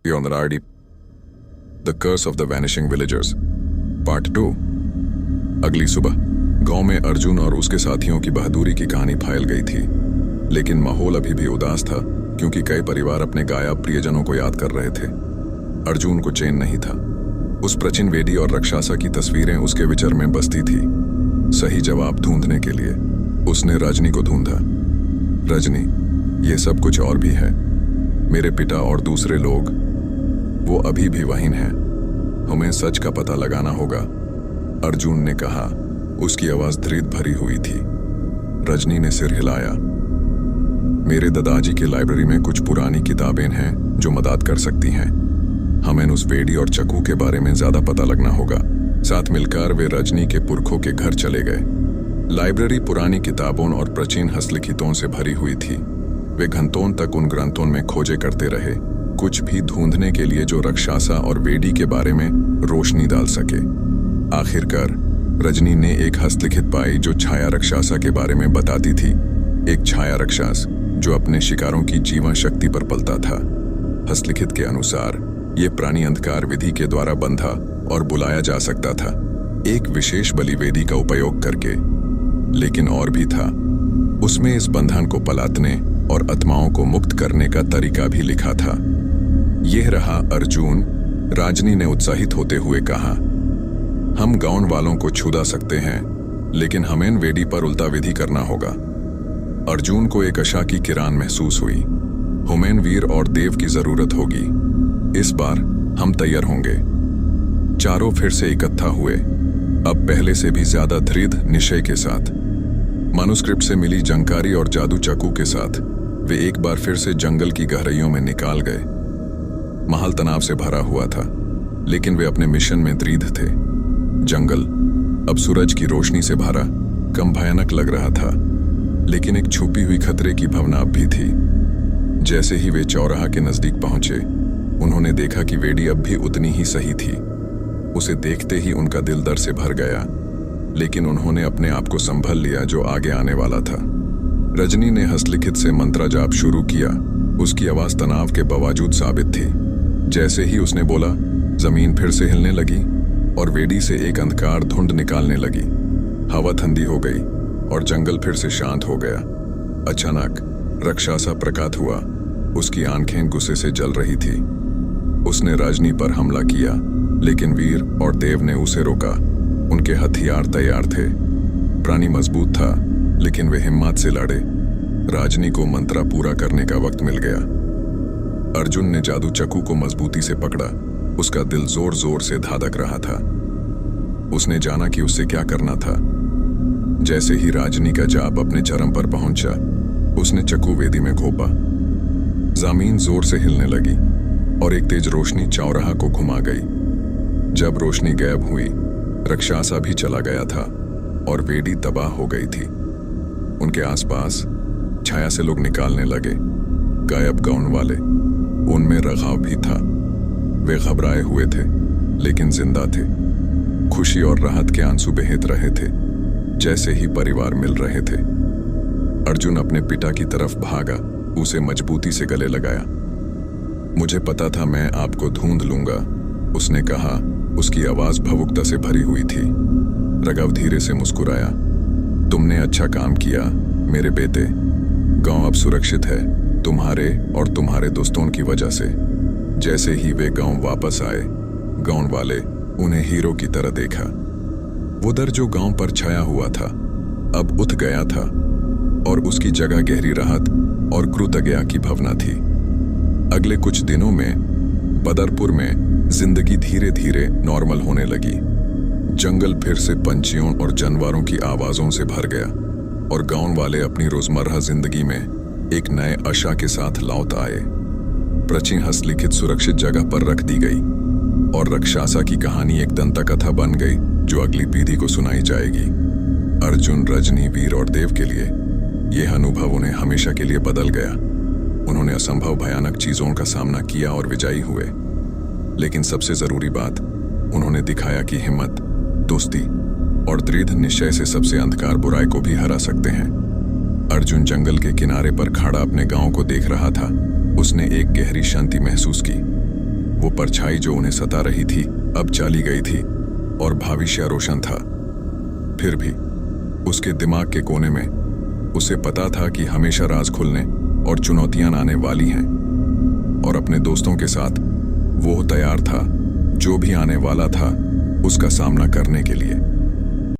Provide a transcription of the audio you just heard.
on the RD The Curse of the Vanishing Villagers part 2। अगली सुबह गांव में अर्जुन और उसके साथियों की बहादुरी की कहानी फैल गई थी, लेकिन माहौल अभी भी उदास था क्योंकि कई परिवार अपने गायब प्रियजनों को याद कर रहे थे। अर्जुन को चैन नहीं था। उस प्राचीन वेदी और राक्षसा की तस्वीरें उसके विचार में बसती थी। सही जवाब ढूंढने के लिए उसने रजनी को ढूंढा। रजनी, ये सब कुछ और भी है। मेरे पिता और दूसरे लोग, वो अभी भी वहीं हैं। हमें सच का पता लगाना होगा, अर्जुन ने कहा। उसकी आवाज धीरज भरी हुई थी। रजनी ने सिर हिलाया। मेरे दादाजी के लाइब्रेरी में कुछ पुरानी किताबें हैं जो मदद कर सकती हैं। हमें उस वेडी और चक्कू के बारे में ज्यादा पता लगना होगा। साथ मिलकर वे रजनी के पुरखों के घर चले गए। लाइब्रेरी पुरानी किताबों और प्राचीन हस्तलिखितों से भरी हुई थी। वे घंटों तक उन ग्रंथों में खोजे करते रहे, कुछ भी ढूंढने के लिए जो राक्षसा और वेडी के बारे में रोशनी डाल सके। आखिरकार रजनी ने एक हस्तलिखित पाई जो छाया राक्षसा के बारे में बताती थी। एक छाया राक्षस जो अपने शिकारों की जीवन शक्ति पर पलता था। हस्तलिखित के अनुसार ये प्राणी अंधकार विधि के द्वारा बंधा और बुलाया जा सकता था, एक विशेष बलिवेदी का उपयोग करके। लेकिन और भी था। उसमें इस बंधन को पलाटने और आत्माओं को मुक्त करने का तरीका भी लिखा था। यह रहा अर्जुन, रजनी ने उत्साहित होते हुए कहा। हम गांव वालों को छुड़ा सकते हैं, लेकिन हमें वेदी पर उल्टा विधि करना होगा। अर्जुन को एक आशा की किरण महसूस हुई। हमें वीर और देव की जरूरत होगी। इस बार हम तैयार होंगे। चारों फिर से इकट्ठा हुए, अब पहले से भी ज्यादा दृढ़ निश्चय के साथ। मनुस्क्रिप्ट से मिली जानकारी और जादू चाकू के साथ वे एक बार फिर से जंगल की गहराइयों में निकाल गए। महल तनाव से भरा हुआ था, लेकिन वे अपने मिशन में दृढ़ थे। जंगल अब सूरज की रोशनी से भरा, कम भयानक लग रहा था, लेकिन एक छुपी हुई खतरे की भावना अब भी थी। जैसे ही वे चौराहा के नजदीक पहुंचे, उन्होंने देखा कि वेडी अब भी उतनी ही सही थी। उसे देखते ही उनका दिल दर्द से भर गया, लेकिन उन्होंने अपने आप को संभल लिया जो आगे आने वाला था। रजनी ने हस्तलिखित से मंत्र जाप शुरू किया। उसकी आवाज तनाव के बावजूद साबित थी। जैसे ही उसने बोला, जमीन फिर से हिलने लगी और वेदी से एक अंधकार धुंध निकालने लगी। हवा ठंडी हो गई और जंगल फिर से शांत हो गया। अचानक राक्षसा प्रकट हुआ। उसकी आंखें गुस्से से जल रही थी। उसने रजनी पर हमला किया, लेकिन वीर और देव ने उसे रोका। उनके हथियार तैयार थे। प्राणी मजबूत था, लेकिन वे हिम्मत से लड़े। रजनी को मंत्र पूरा करने का वक्त मिल गया। अर्जुन ने जादू चाकू को मजबूती से पकड़ा। उसका दिल जोर जोर से धड़क रहा था। उसने जाना कि उससे क्या करना था। जैसे ही रजनी का जाप अपने चरम पर पहुंचा, उसने चाकू वेदी में घोंपा। जमीन जोर से हिलने लगी और एक तेज रोशनी चौराहा को घुमा गई। जब रोशनी गायब हुई, राक्षसा भी चला गया था और वेदी तबाह हो गई थी। उनके आसपास छाया से लोग निकालने लगे। गायब गाउन वाले, उनमें रगाव भी था। वे घबराए हुए थे, लेकिन जिंदा थे। खुशी और राहत के आंसू बहत रहे थे, जैसे ही परिवार मिल रहे थे। अर्जुन अपने पिता की तरफ भागा, उसे मजबूती से गले लगाया। मुझे पता था मैं आपको ढूंढ लूंगा, उसने कहा। उसकी आवाज भावुकता से भरी हुई थी। राघव धीरे से मुस्कुराया। तुमने अच्छा काम किया मेरे बेटे। गांव अब सुरक्षित है, तुम्हारे और तुम्हारे दोस्तों की वजह से। जैसे ही वे गांव वापस आए, गांव वाले उन्हें हीरो की तरह देखा। वो डर जो गांव पर छाया हुआ था अब उठ गया था, और उसकी जगह गहरी राहत और कृतज्ञता की भावना थी। अगले कुछ दिनों में बदरपुर में जिंदगी धीरे धीरे नॉर्मल होने लगी। जंगल फिर से पंछियों और जानवरों की आवाजों से भर गया, और गांव वाले अपनी रोजमर्रा जिंदगी में एक नए आशा के साथ लौट आए। प्राचीन हस्तलिखित सुरक्षित जगह पर रख दी गई, और राक्षसा की कहानी एक दंतकथा बन गई जो अगली पीढ़ी को सुनाई जाएगी। अर्जुन, रजनी, वीर और देव के लिए यह अनुभव उन्हें हमेशा के लिए बदल गया। उन्होंने असंभव भयानक चीजों का सामना किया और विजयी हुए। लेकिन सबसे जरूरी बात, उन्होंने दिखाया कि हिम्मत, दोस्ती और दृढ़ निश्चय से सबसे अंधकार बुराई को भी हरा सकते हैं। अर्जुन जंगल के किनारे पर खड़ा अपने गांव को देख रहा था। उसने एक गहरी शांति महसूस की। वो परछाई जो उन्हें सता रही थी अब चली गई थी और भविष्य रोशन था। फिर भी उसके दिमाग के कोने में उसे पता था कि हमेशा राज खुलने और चुनौतियां आने वाली हैं, और अपने दोस्तों के साथ वो तैयार था जो भी आने वाला था उसका सामना करने के लिए।